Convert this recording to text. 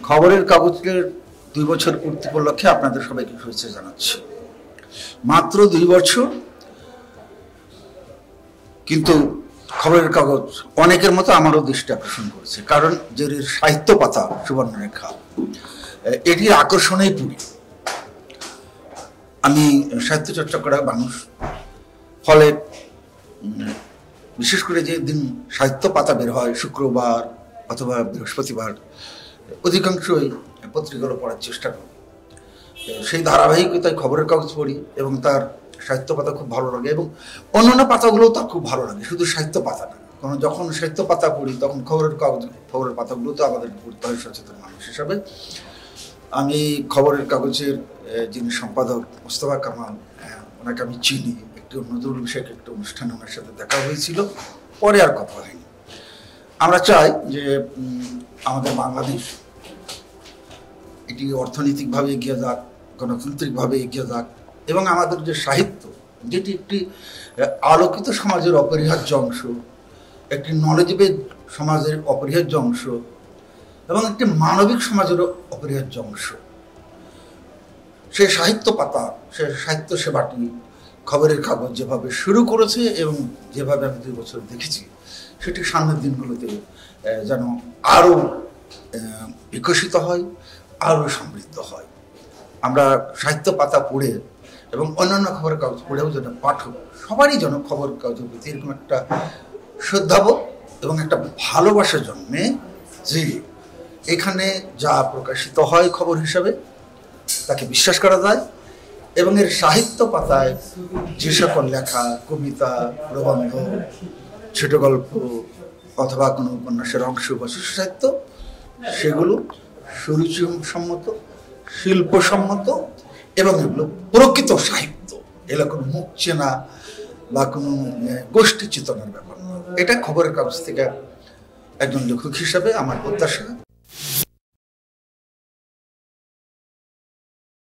খবরের কাগজের 2 বছর পূর্তি উপলক্ষে আপনাদের সবাইকে শুভেচ্ছা জানাচ্ছি। মাত্র 2 বছর, কিন্তু খবরের কাগজ অনেকের মতো আমারও দৃষ্টি আকর্ষণ করেছে, কারণ যে সাহিত্য পাতা সুবর্ণরেখা এটির আকর্ষণেই পুরি। আমি সাহিত্য চর্চা করা মানুষ, ফলে বিশেষ করে যে দিন সাহিত্য পাতা বের হয় শুক্রবার অথবা বৃহস্পতিবার, অধিকাংশই পত্রিকাগুলো পড়ার চেষ্টা করি। সেই ধারাবাহিকতায় খবরের কাগজ পড়ি এবং তার সাহিত্য পাতা খুব ভালো লাগে, এবং অন্যান্য পাতাগুলোও তার খুব ভালো লাগে, শুধু সাহিত্য পাতা না। কারণ যখন সাহিত্য পাতা পড়ি তখন খবরের পাতাগুলো তো আমাদের পড়তে হয় সচেতন মানুষ হিসাবে। আমি খবরের কাগজের যিনি সম্পাদক মোস্তফা কামাল, ওনাকে আমি চিনি, একটি নজরুল বিষয়ক একটা অনুষ্ঠানে ওনার সাথে দেখা হয়েছিল, পরে আর কথা হয়নি। আমরা চাই যে আমাদের বাংলাদেশ এটি অর্থনৈতিকভাবে এগিয়ে যাক, গণতান্ত্রিকভাবে এগিয়ে যাক, এবং আমাদের যে সাহিত্য, যেটি একটি আলোকিত সমাজের অপরিহার্য অংশ, একটি নলেজবেদ সমাজের অপরিহার্য অংশ, এবং একটি মানবিক সমাজেরও অপরিহার্য অংশ, সে সাহিত্য পাতা, সে সাহিত্য সেবাটি খবরের কাগজ যেভাবে শুরু করেছে এবং যেভাবে আমি 2 বছর দেখেছি, সেটি সামনের দিনগুলোতে যেন আরও বিকশিত হয়, আরও সমৃদ্ধ হয়। আমরা সাহিত্য পাতা পড়ে এবং অন্যান্য খবরের কাগজ পড়েও যেন পাঠক সবারই যেন খবরের কাগজের প্রতি এরকম একটা শ্রদ্ধাবোধ এবং একটা ভালোবাসা জন্মে, যে এখানে যা প্রকাশিত হয় খবর হিসাবে তাকে বিশ্বাস করা যায়, এবং এর সাহিত্য পাতায় যে সকল লেখা, কবিতা, প্রবন্ধ, ছোট গল্প অথবা কোনো উপন্যাসের অংশ বা শিশু সাহিত্য, সেগুলো সুরুচিসম্মত, শিল্পসম্মত, এবং এগুলো প্রকৃত সাহিত্য। এগুলো কোনো মুখ চেনা বা কোনো গোষ্ঠী চেতনার ব্যাপার না। এটা খবরের কাগজ থেকে একজন লেখক হিসাবে আমার প্রত্যাশা।